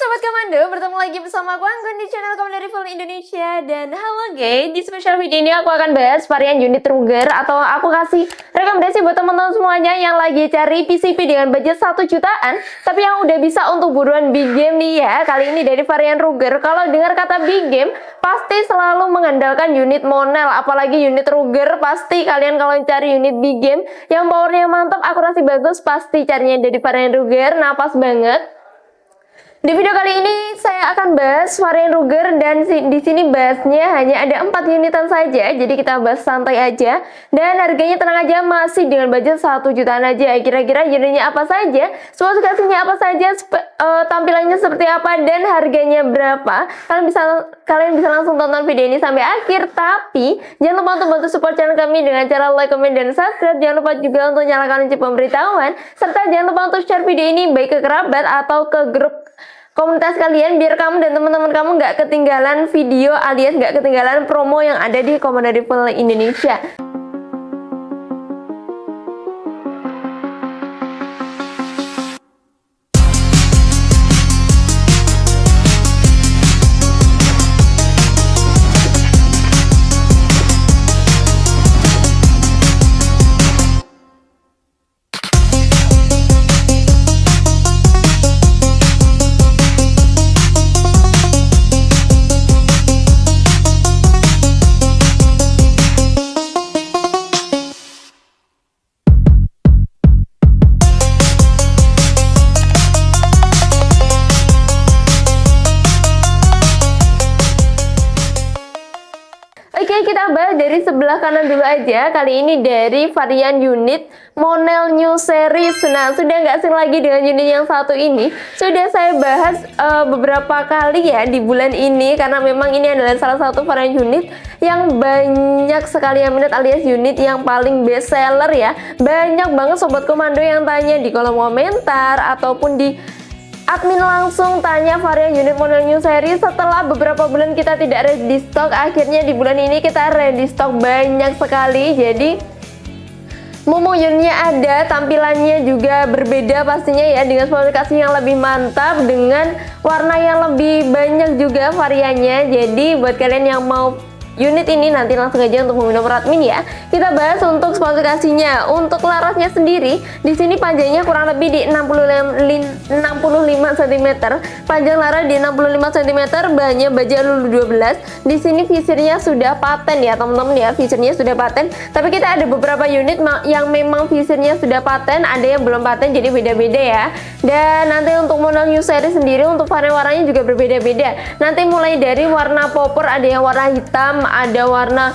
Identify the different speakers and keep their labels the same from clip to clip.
Speaker 1: Sobat Komando, bertemu lagi bersama aku Anggun di channel Komando Rifle Indonesia. Dan halo guys, di special video ini aku akan bahas varian unit Ruger, atau aku kasih rekomendasi buat teman-teman semuanya yang lagi cari PCP dengan budget 1 jutaan tapi yang udah bisa untuk buruan big game nih ya. Kali ini dari varian Ruger. Kalau dengar kata big game pasti selalu mengandalkan unit Monel, apalagi unit Ruger. Pasti kalian kalau cari unit big game yang powernya mantap, akurasi bagus, pasti carinya dari varian Ruger. Nah, pas banget. Di video kali ini saya akan bahas varian Ruger, dan di sini bahasnya hanya ada 4 unitan saja. Jadi kita bahas santai aja, dan harganya tenang aja, masih dengan budget 1 jutaan aja. Kira-kira unitnya apa saja, spesifikasinya apa saja, tampilannya seperti apa, dan harganya berapa. Kalian bisa langsung tonton video ini sampai akhir. Tapi jangan lupa untuk bantu support channel kami dengan cara like, comment, dan subscribe. Jangan lupa juga untuk nyalakan lonceng pemberitahuan, serta jangan lupa untuk share video ini baik ke kerabat atau ke grup komunitas kalian, biar kamu dan teman-teman kamu nggak ketinggalan video alias nggak ketinggalan promo yang ada di Komando Rifle Indonesia. Oke, kita bahas dari sebelah kanan dulu aja. Kali ini dari varian unit Monel New Series. Nah, sudah nggak asing lagi dengan unit yang satu ini. Sudah saya bahas beberapa kali ya di bulan ini, karena memang ini adalah salah satu varian unit yang banyak sekali yang minat, alias unit yang paling best seller ya. Banyak banget sobat komando yang tanya di kolom komentar ataupun di admin langsung tanya varian unit Monel New Series. Setelah beberapa bulan kita tidak ready stock, akhirnya di bulan ini kita ready stock banyak sekali. Jadi mumpung unitnya ada, tampilannya juga berbeda pastinya ya, dengan spesifikasi yang lebih mantap, dengan warna yang lebih banyak juga variannya. Jadi buat kalian yang mau unit ini nanti langsung aja untuk menghubungi nomor admin ya. Kita bahas untuk spesifikasinya. Untuk larasnya sendiri, di sini panjangnya kurang lebih di 65 cm. Panjang laras di 65 cm, bahannya baja lulu 12. Di sini visirnya sudah paten ya teman-teman ya, visirnya sudah paten. Tapi kita ada beberapa unit yang memang visirnya sudah paten, ada yang belum paten, jadi beda-beda ya. Dan nanti untuk Monel New Series sendiri untuk varian warnanya juga berbeda-beda. Nanti mulai dari warna popper, ada yang warna hitam, ada warna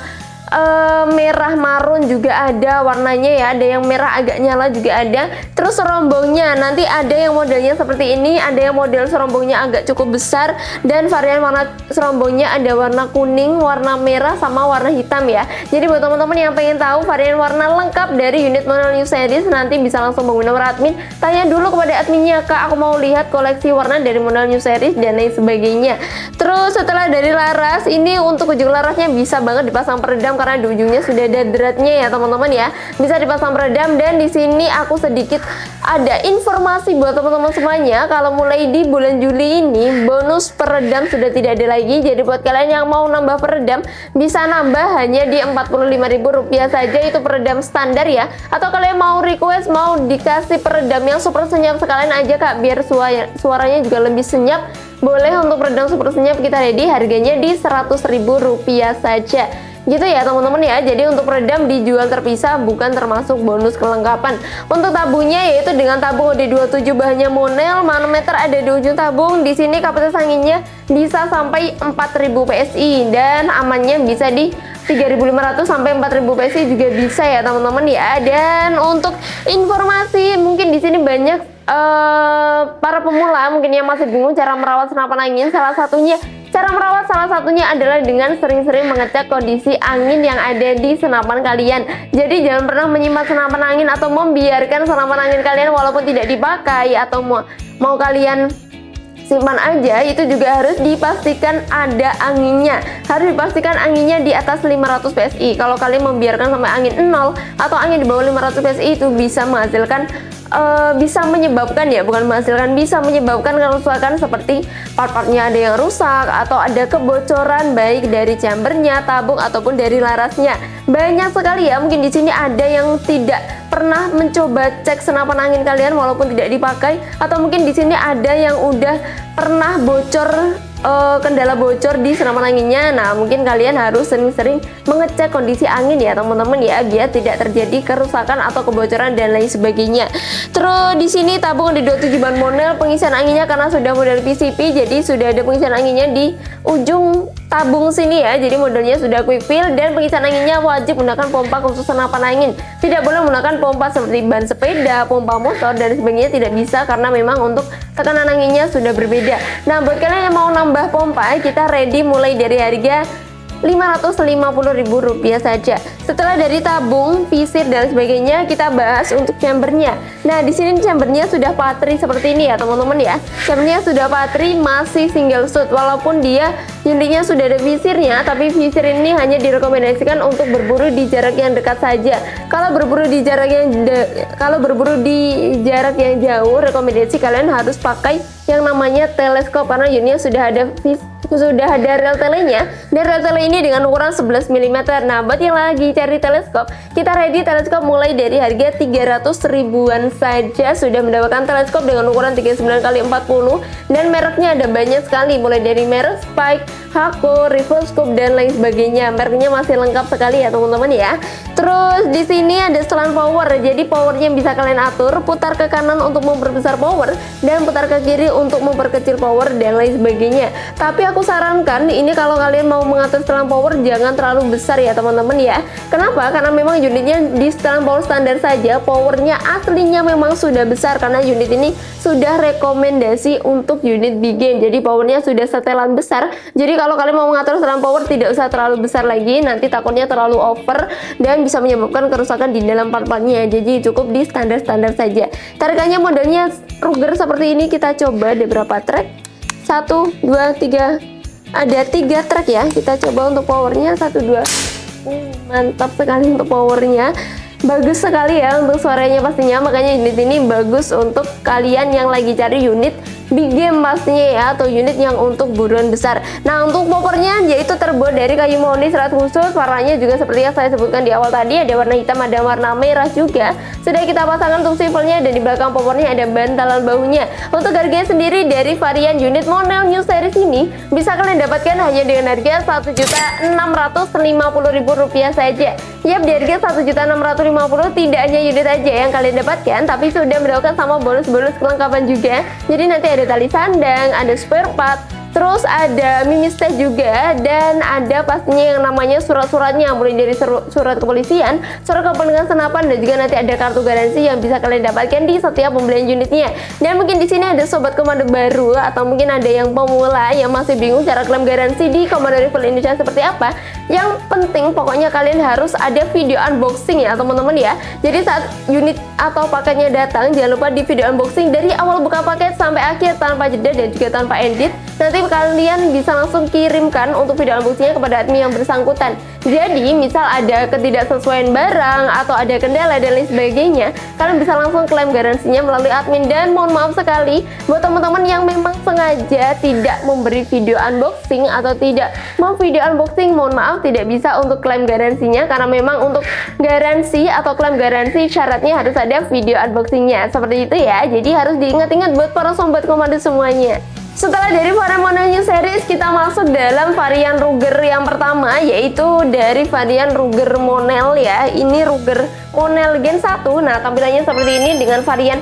Speaker 1: merah marun juga ada warnanya ya, ada yang merah agak nyala juga ada. Terus serombongnya nanti ada yang modelnya seperti ini, ada yang model serombongnya agak cukup besar, dan varian warna serombongnya ada warna kuning, warna merah, sama warna hitam ya. Jadi buat teman-teman yang pengen tahu varian warna lengkap dari unit Monel New Series, nanti bisa langsung menghubungi nomor admin, tanya dulu kepada adminnya, Kak aku mau lihat koleksi warna dari Monel New Series dan lain sebagainya. Terus setelah dari laras, ini untuk ujung larasnya bisa banget dipasang peredam, karena di ujungnya sudah ada dratnya ya teman-teman ya, bisa dipasang peredam. Dan di sini aku sedikit ada informasi buat teman-teman semuanya, kalau mulai di bulan Juli ini bonus peredam sudah tidak ada lagi. Jadi buat kalian yang mau nambah peredam, bisa nambah hanya di Rp45.000 saja, itu peredam standar ya. Atau kalian mau request mau dikasih peredam yang super senyap sekalian aja Kak, biar suaranya juga lebih senyap, boleh. Untuk peredam super senyap kita ready, harganya di Rp100.000 saja gitu ya teman-teman ya. Jadi untuk peredam dijual terpisah, bukan termasuk bonus kelengkapan. Untuk tabungnya yaitu dengan tabung OD27, bahannya Monel, manometer ada di ujung tabung. Di sini kapasitas anginnya bisa sampai 4000 PSI, dan amannya bisa di 3500 sampai 4000 PSI juga bisa ya teman-teman ya. Dan untuk informasi, mungkin di sini banyak para pemula mungkin yang masih bingung cara merawat senapan angin. Cara merawat salah satunya adalah dengan sering-sering mengecek kondisi angin yang ada di senapan kalian. Jadi jangan pernah menyimpan senapan angin atau membiarkan senapan angin kalian walaupun tidak dipakai atau mau kalian simpan aja, itu juga harus dipastikan ada anginnya. Harus dipastikan anginnya di atas 500 PSI. Kalau kalian membiarkan sampai angin 0 atau angin di bawah 500 PSI, itu bisa menghasilkan bisa menyebabkan ya, bukan menghasilkan, bisa menyebabkan kerusakan seperti part-partnya ada yang rusak atau ada kebocoran baik dari chambernya, tabung ataupun dari larasnya. Banyak sekali ya, mungkin di sini ada yang tidak pernah mencoba cek senapan angin kalian walaupun tidak dipakai, atau mungkin di sini ada yang udah pernah bocor, kendala bocor di senapan anginnya. Nah, mungkin kalian harus sering-sering mengecek kondisi angin ya teman-teman ya, biar tidak terjadi kerusakan atau kebocoran dan lain sebagainya. Terus di sini tabung di 27 ban Monel, pengisian anginnya karena sudah model PCP, jadi sudah ada pengisian anginnya di ujung tabung sini ya. Jadi modelnya sudah quick fill, dan pengisian anginnya wajib menggunakan pompa khusus senapan angin. Tidak boleh menggunakan pompa seperti ban sepeda, pompa motor dan sebagainya, tidak bisa karena memang untuk tekanan anginnya sudah berbeda. Nah, buat kalian yang mau nambah pompa, kita ready mulai dari harga Rp550.000 saja. Setelah dari tabung, pisir dan sebagainya, kita bahas untuk chambernya. Nah, di sini chambernya sudah patri seperti ini ya teman-teman ya. Chambernya sudah patri, masih single shoot, walaupun dia unitnya sudah ada visirnya, tapi visir ini hanya direkomendasikan untuk berburu di jarak yang dekat saja. Kalau berburu di jarak yang jauh, rekomendasi kalian harus pakai yang namanya teleskop, karena unitnya sudah ada rel telenya, dan rel tele ini dengan ukuran 11 mm. Nah, buat yang lagi cari teleskop, kita ready teleskop mulai dari harga 300 ribuan saja. Sudah mendapatkan teleskop dengan ukuran 39x40, dan mereknya ada banyak sekali, mulai dari merek Spike, Hako, Rivalscope dan lain sebagainya. Mereknya masih lengkap sekali ya teman-teman ya. Terus di sini ada setelan power, jadi powernya bisa kalian atur, putar ke kanan untuk memperbesar power dan putar ke kiri untuk memperkecil power dan lain sebagainya. Tapi aku sarankan ini kalau kalian mau mengatur setelan power jangan terlalu besar ya teman-teman ya. Kenapa? Karena memang unitnya di setelan power standar saja, powernya aslinya memang sudah besar, karena unit ini sudah rekomendasi untuk unit big game, jadi powernya sudah setelan besar. Jadi kalau kalian mau mengatur setelan power tidak usah terlalu besar lagi, nanti takutnya terlalu over dan bisa menyebabkan kerusakan di dalam part-partnya. Jadi cukup di standar-standar saja. Tarikannya modelnya Ruger seperti ini. Kita coba ada berapa track, 1, 2, 3, ada 3 track ya. Kita coba untuk powernya 1, 2. Mantap sekali untuk powernya, bagus sekali ya untuk suaranya pastinya. Makanya unit ini bagus untuk kalian yang lagi cari unit big game pastinya ya, atau unit yang untuk buruan besar. Nah, untuk poppernya yaitu terbuat dari kayu mahoni serat khusus. Warnanya juga seperti yang saya sebutkan di awal tadi, ada warna hitam, ada warna merah juga. Sudah kita pasangkan untuk sipelnya, dan di belakang poppernya ada bantalan bahunya. Untuk harganya sendiri dari varian unit Monel New Series ini bisa kalian dapatkan hanya dengan harga Rp1.650.000 saja. Yap, di harga Rp1.650.000 tidak hanya unit aja yang kalian dapatkan, tapi sudah mendapatkan sama bonus-bonus kelengkapan juga. Jadi nanti ada tali sandang, ada spare part, terus ada mini stage juga, dan ada pastinya yang namanya surat-suratnya, mulai dari surat kepolisian, surat kepemilikan senapan, dan juga nanti ada kartu garansi yang bisa kalian dapatkan di setiap pembelian unitnya. Dan mungkin di sini ada sobat komando baru, atau mungkin ada yang pemula yang masih bingung cara klaim garansi di Komando Rifle Indonesia seperti apa. Yang penting pokoknya kalian harus ada video unboxing ya teman-teman ya. Jadi saat unit atau paketnya datang, jangan lupa di video unboxing dari awal buka paket sampai akhir tanpa jeda dan juga tanpa edit. Nanti kalian bisa langsung kirimkan untuk video unboxingnya kepada admin yang bersangkutan. Jadi misal ada ketidaksesuaian barang atau ada kendala dan lain sebagainya, kalian bisa langsung klaim garansinya melalui admin. Dan mohon maaf sekali buat teman-teman yang memang sengaja tidak memberi video unboxing atau tidak mau video unboxing, mohon maaf tidak bisa untuk klaim garansinya, karena memang untuk garansi atau klaim garansi syaratnya harus ada video unboxingnya seperti itu ya. Jadi harus diingat-ingat buat para sobat komando semuanya. Setelah dari varian Monel New Series, kita masuk dalam varian Ruger yang pertama, yaitu dari varian Ruger Monel ya. Ini Ruger Monel Gen 1. Nah, tampilannya seperti ini dengan varian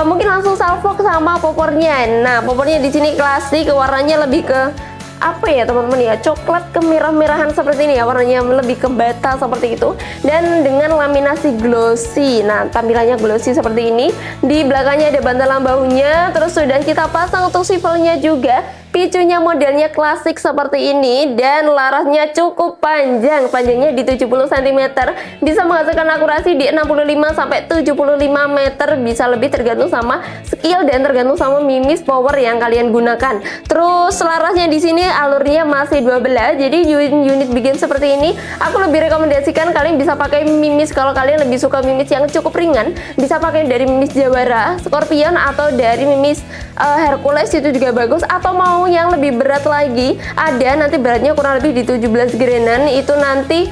Speaker 1: mungkin langsung salvok sama poppernya. Nah, poppernya di sini klasik, warnanya lebih ke apa ya teman-teman ya, coklat kemerah-merahan seperti ini ya, warnanya lebih ke bata seperti itu, dan dengan laminasi glossy. Nah, tampilannya glossy seperti ini. Di belakangnya ada bantalan bahunya, terus sudah kita pasang untuk sipelnya juga. Picunya modelnya klasik seperti ini dan larasnya cukup panjang, panjangnya di 70 cm, bisa menghasilkan akurasi di 65 sampai 75 meter, bisa lebih tergantung sama skill dan tergantung sama mimis power yang kalian gunakan. Terus larasnya di sini alurnya masih 12, jadi unit bikin seperti ini aku lebih rekomendasikan kalian bisa pakai mimis. Kalau kalian lebih suka mimis yang cukup ringan, bisa pakai dari mimis Jawara, Scorpion, atau dari mimis Hercules, itu juga bagus. Atau mau yang lebih berat lagi, ada nanti beratnya kurang lebih di 17 granan, itu nanti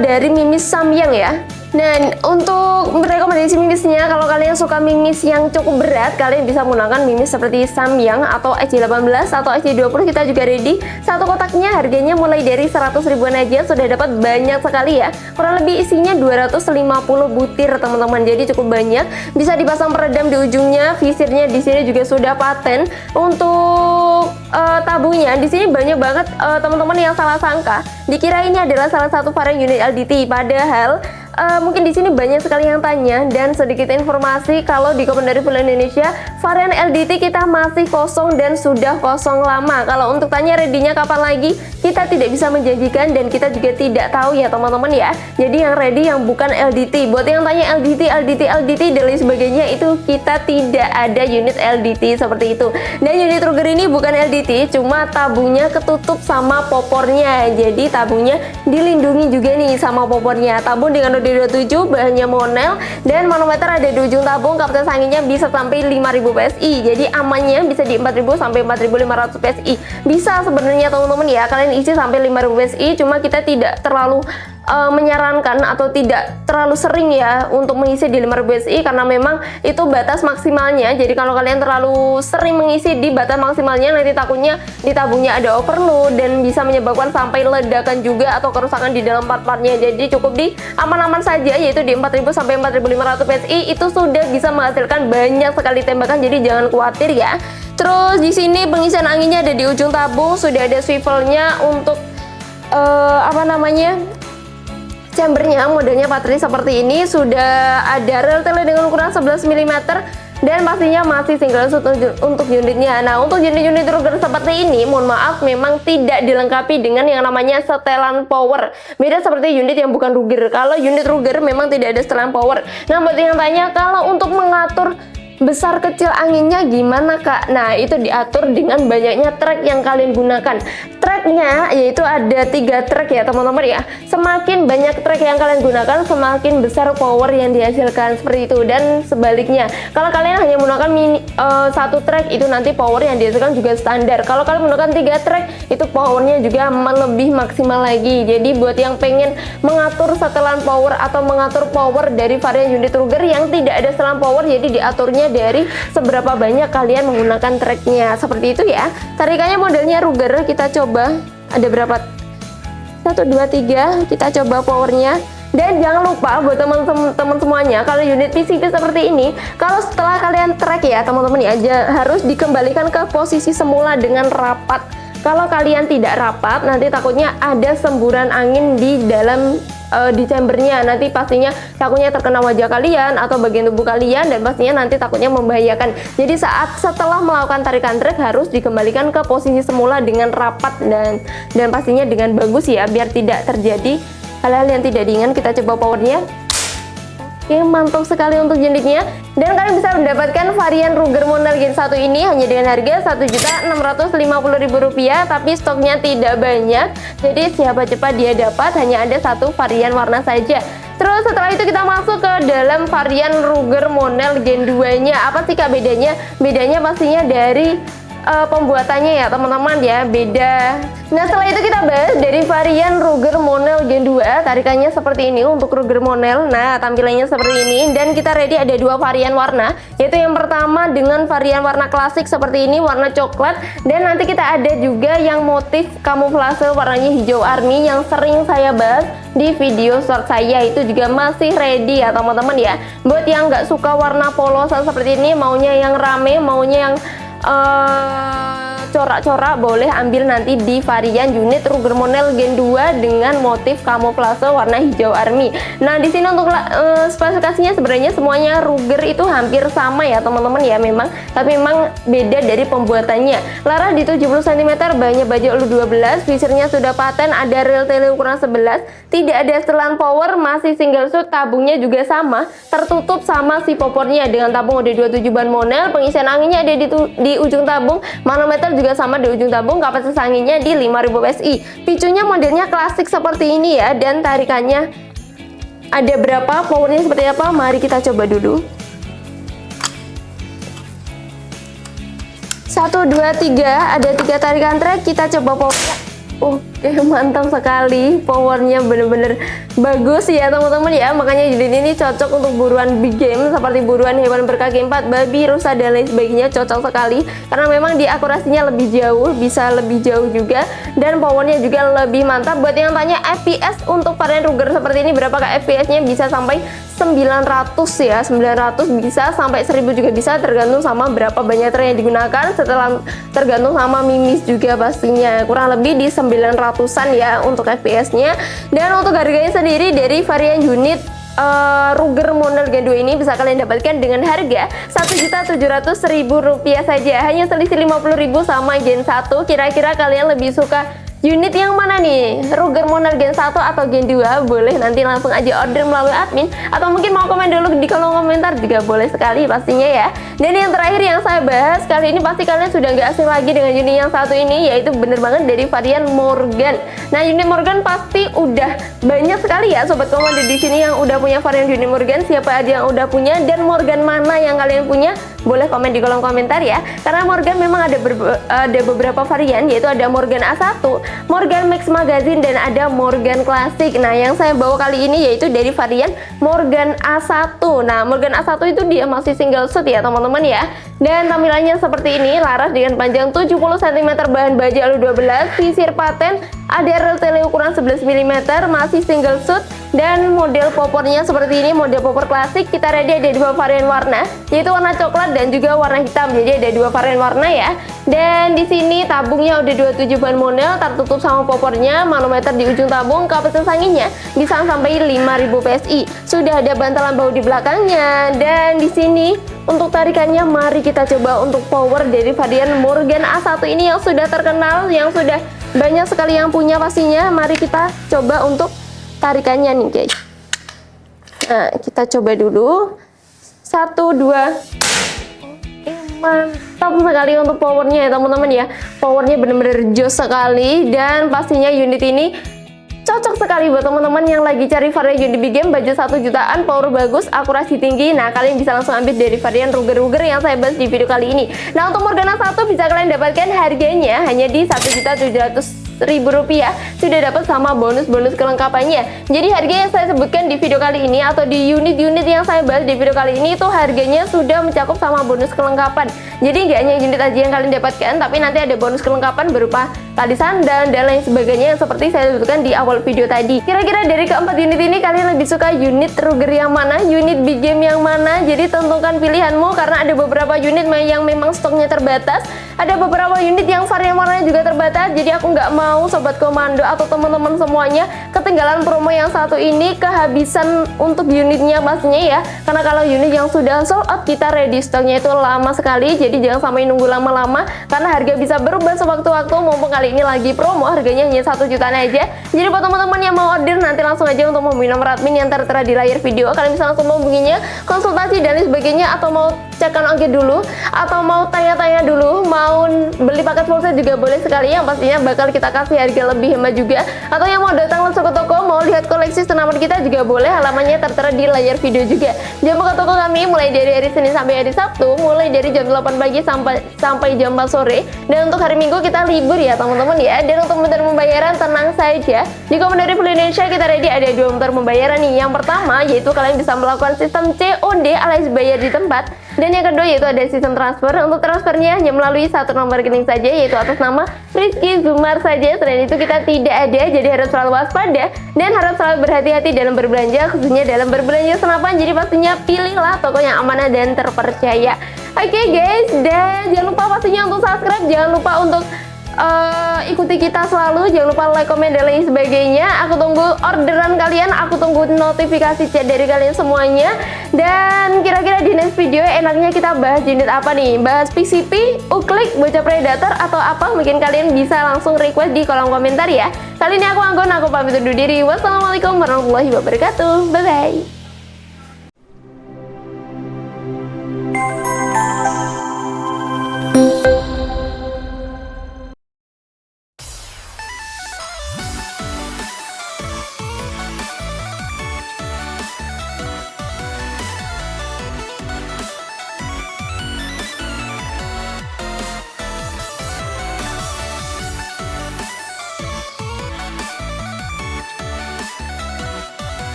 Speaker 1: dari mimis Samyang ya. Nah, untuk rekomendasi mimisnya, kalau kalian suka mimis yang cukup berat, kalian bisa menggunakan mimis seperti Samyang atau SJ18 atau SJ20. Kita juga ready. Satu kotaknya harganya mulai dari 100 ribuan aja, sudah dapat banyak sekali ya. Kurang lebih isinya 250 butir teman-teman, jadi cukup banyak. Bisa dipasang peredam di ujungnya, visirnya di sini juga sudah paten. Untuk tabungnya di sini banyak banget teman-teman yang salah sangka, dikira ini adalah salah satu varian unit LDT, padahal mungkin di sini banyak sekali yang tanya. Dan sedikit informasi, kalau di Komen dari Full Indonesia, varian LDT kita masih kosong dan sudah kosong lama. Kalau untuk tanya ready-nya kapan lagi, kita tidak bisa menjanjikan dan kita juga tidak tahu ya teman-teman ya. Jadi yang ready yang bukan LDT. Buat yang tanya LDT dan lain sebagainya, itu kita tidak ada unit LDT seperti itu. Dan unit Ruger ini bukan LDT, cuma tabungnya ketutup sama popornya. Jadi tabungnya dilindungi juga nih sama popornya. Tabung dengan 27, bahannya monel, dan manometer ada di ujung tabung. Kapasitas anginnya bisa sampai 5000 PSI, jadi amannya bisa di 4000 sampai 4500 PSI. Bisa sebenarnya teman-teman ya, kalian isi sampai 5000 PSI, cuma kita tidak terlalu menyarankan atau tidak terlalu sering ya untuk mengisi di 5000 PSI, karena memang itu batas maksimalnya. Jadi kalau kalian terlalu sering mengisi di batas maksimalnya, nanti takutnya di tabungnya ada overload dan bisa menyebabkan sampai ledakan juga atau kerusakan di dalam part-partnya. Jadi cukup di aman-aman saja, yaitu di 4000 sampai 4500 PSI, itu sudah bisa menghasilkan banyak sekali tembakan, jadi jangan khawatir ya. Terus di sini pengisian anginnya ada di ujung tabung, sudah ada swivelnya untuk chambernya. Modelnya baterai seperti ini, sudah ada rel tele dengan ukuran 11 mm, dan pastinya masih single shoot untuk unitnya. Nah, untuk unit-unit Ruger seperti ini, mohon maaf, memang tidak dilengkapi dengan yang namanya setelan power. Beda seperti unit yang bukan Ruger. Kalau unit Ruger memang tidak ada setelan power. Nah, buat yang tanya, kalau untuk mengatur besar kecil anginnya gimana kak? Nah, itu diatur dengan banyaknya track yang kalian gunakan. Tracknya yaitu ada 3 track ya teman-teman ya. Semakin banyak track yang kalian gunakan, semakin besar power yang dihasilkan, seperti itu. Dan sebaliknya, kalau kalian hanya menggunakan satu track, itu nanti power yang dihasilkan juga standar. Kalau kalian menggunakan 3 track, itu powernya juga lebih maksimal lagi. Jadi buat yang pengen mengatur setelan power atau mengatur power dari varian unit Ruger yang tidak ada setelan power, jadi diaturnya dari seberapa banyak kalian menggunakan tracknya, seperti itu ya. Tarikannya modelnya Ruger, kita coba ada berapa, 1, 2, 3, kita coba powernya. Dan jangan lupa buat teman-teman semuanya, kalau unit PCV seperti ini, kalau setelah kalian track ya teman-teman ya, harus dikembalikan ke posisi semula dengan rapat. Kalau kalian tidak rapat, nanti takutnya ada semburan angin di dalam di chambernya, nanti pastinya takutnya terkena wajah kalian atau bagian tubuh kalian, dan pastinya nanti takutnya membahayakan. Jadi setelah melakukan tarikan track, harus dikembalikan ke posisi semula dengan rapat dan pastinya dengan bagus ya, biar tidak terjadi hal-hal yang tidak diinginkan. Kita coba powernya. Oke, mantap sekali untuk unitnya. Dan kalian bisa mendapatkan varian Ruger model Gen 1 ini hanya dengan harga Rp1.650.000, tapi stoknya tidak banyak. Jadi siapa cepat dia dapat, hanya ada satu varian warna saja. Terus setelah itu kita masuk ke dalam varian Ruger model Gen 2-nya. Apa sih kak bedanya? Bedanya pastinya dari pembuatannya ya teman-teman ya, beda. Nah, setelah itu kita bahas dari varian Ruger model Gen 2. Tarikannya seperti ini untuk Ruger model. Nah, tampilannya seperti ini, dan kita ready ada 2 varian warna, yaitu yang pertama dengan varian warna klasik seperti ini, warna coklat, dan nanti kita ada juga yang motif kamuflase warnanya hijau army yang sering saya bahas di video short saya, itu juga masih ready ya teman-teman ya. Buat yang nggak suka warna polosan seperti ini, maunya yang rame, maunya yang corak-corak boleh ambil nanti di varian unit Ruger Monel Gen 2 dengan motif kamuflase warna hijau army. Nah, di sini untuk spesifikasinya sebenarnya semuanya Ruger itu hampir sama ya teman-teman ya memang, tapi memang beda dari pembuatannya. Laras di 70 cm, bannya baja ulu 12, fiturnya sudah paten, ada rel tele ukuran 11, tidak ada setelan power, masih single shoot, tabungnya juga sama, tertutup sama si popornya dengan tabung OD27 ban Monel, pengisian anginnya ada di ujung tabung, manometer juga sama di ujung tabung, kapasitas anginnya di 5000 PSI. Picunya modelnya klasik seperti ini ya, dan tarikannya ada berapa, powernya seperti apa, mari kita coba dulu. 1, 2, 3, ada 3 tarikan trek, kita coba powernya. Oke, mantap sekali, powernya bener-bener bagus ya teman-teman ya, makanya unit ini cocok untuk buruan big game seperti buruan hewan berkaki 4, babi, rusa dan lain sebagainya, cocok sekali karena memang di akurasinya lebih jauh, bisa lebih jauh juga, dan powernya juga lebih mantap. Buat yang tanya FPS untuk varian Ruger seperti ini berapakah FPS-nya, bisa sampai 900 ya, 900 bisa sampai 1000 juga bisa, tergantung sama berapa banyak tray yang digunakan, setelah tergantung sama mimis juga pastinya, kurang lebih di 900-an ya untuk FPS-nya. Dan untuk harganya sendiri dari varian unit Ruger Monel Gen 2 ini bisa kalian dapatkan dengan harga Rp1.700.000 saja, hanya selisih 50.000 sama Gen 1. Kira-kira kalian lebih suka unit yang mana nih? Ruger Monel Gen 1 atau Gen 2? Boleh nanti langsung aja order melalui admin, atau mungkin mau komen dulu di kolom komentar juga boleh sekali pastinya ya. Dan yang terakhir yang saya bahas kali ini, pasti kalian sudah nggak asing lagi dengan unit yang satu ini, yaitu bener banget dari varian Morgan. Nah, unit Morgan pasti udah banyak sekali ya sobat komandan di sini yang udah punya varian unit Morgan. Siapa aja yang udah punya dan Morgan mana yang kalian punya? Boleh komen di kolom komentar ya. Karena Morgan memang ada beberapa varian, yaitu ada Morgan A1, Morgan Max Magazine, dan ada Morgan Classic. Nah, yang saya bawa kali ini yaitu dari varian Morgan A1. Nah, Morgan A1 itu dia masih single shoot ya teman-teman ya. Dan tampilannya seperti ini, laras dengan panjang 70 cm, bahan baja alu 12, sisir paten, ada rel tele ukuran 11 mm, masih single shoot, dan model popornya seperti ini, model popor klasik. Kita ready ada dua varian warna, yaitu warna coklat dan juga warna hitam. Jadi ada dua varian warna ya. Dan di sini tabungnya udah 27 ban Monel, tertutup sama popornya, manometer di ujung tabung, kapasitas anginnya bisa sampai 5000 PSI. Sudah ada bantalan bahu di belakangnya. Dan di sini untuk tarikannya, mari kita coba untuk power dari varian Morgan A1 ini yang sudah terkenal, yang sudah banyak sekali yang punya pastinya. Mari kita coba untuk tarikannya nih guys. Nah, kita coba dulu. 1, 2. Mantap sekali untuk powernya ya teman-teman ya. Powernya bener-bener jos sekali, dan pastinya unit ini cocok sekali buat teman-teman yang lagi cari varian unit big game, budget 1 jutaan, power bagus, akurasi tinggi. Nah, kalian bisa langsung ambil dari varian Ruger yang saya bahas di video kali ini. Nah, untuk Morgan A1 bisa kalian dapatkan harganya hanya di Rp1.700.000, sudah dapat sama bonus-bonus kelengkapannya. Jadi harga yang saya sebutkan di video kali ini atau di unit-unit yang saya bahas di video kali ini itu harganya sudah mencakup sama bonus kelengkapan. Jadi nggak hanya unit aja yang kalian dapatkan, tapi nanti ada bonus kelengkapan berupa tali sandang dan lain sebagainya yang seperti saya sebutkan di awal video tadi. Kira-kira dari keempat unit ini kalian lebih suka unit Ruger yang mana, unit big game yang mana? Jadi tentukan pilihanmu, karena ada beberapa unit yang memang stoknya terbatas, ada beberapa unit yang varian warnanya juga terbatas. Jadi aku nggak mau sobat komando atau teman-teman semuanya ketinggalan promo yang satu ini, kehabisan untuk unitnya pastinya ya. Karena kalau unit yang sudah sold out, kita ready stoknya itu lama sekali. Jadi jangan sampai nunggu lama-lama, karena harga bisa berubah sewaktu-waktu. Mumpung kali ini lagi promo, harganya hanya 1 jutaan aja. Jadi buat teman-teman yang mau order, nanti langsung aja untuk menghubungi nomor admin yang tertera di layar video. Kalian bisa langsung menghubunginya, konsultasi dan lain sebagainya, atau mau cekkan ongkir dulu, atau mau tanya-tanya dulu, mau beli paket full set juga boleh sekali, yang pastinya bakal kita kasih harga lebih hemat juga. Atau yang mau datang langsung ke toko, mau lihat koleksi tanaman kita juga boleh, halamannya tertera di layar video juga. Jam buka toko kami mulai dari hari Senin sampai hari Sabtu, mulai dari jam 8 pagi sampai jam 4 sore. Dan untuk hari Minggu kita libur ya teman-teman ya. Dan untuk metode pembayaran tenang saja, di Komandari Full Indonesia kita ready ada dua metode pembayaran nih. Yang pertama yaitu kalian bisa melakukan sistem COD alias bayar di tempat. Dan yang kedua yaitu ada sistem transfer. Untuk transfernya hanya melalui satu nomor rekening saja, yaitu atas nama Rizky Zumar saja. Selain itu kita tidak ada, jadi harus selalu waspada dan harus selalu berhati-hati dalam berbelanja, khususnya dalam berbelanja senapan. Jadi pastinya pilihlah toko yang amanah dan terpercaya. Oke guys, dan jangan lupa pastinya untuk subscribe, jangan lupa untuk ikuti kita selalu, jangan lupa like, komen, dan lain sebagainya. Aku tunggu orderan kalian, aku tunggu notifikasi chat dari kalian semuanya. Dan kira-kira di next video enaknya kita bahas unit apa nih? Bahas PCP, Uklik, Bocah Predator, atau apa? Mungkin kalian bisa langsung request di kolom komentar ya. Kali ini aku Anggun, aku pamit undur diri. Wassalamualaikum warahmatullahi wabarakatuh. Bye bye.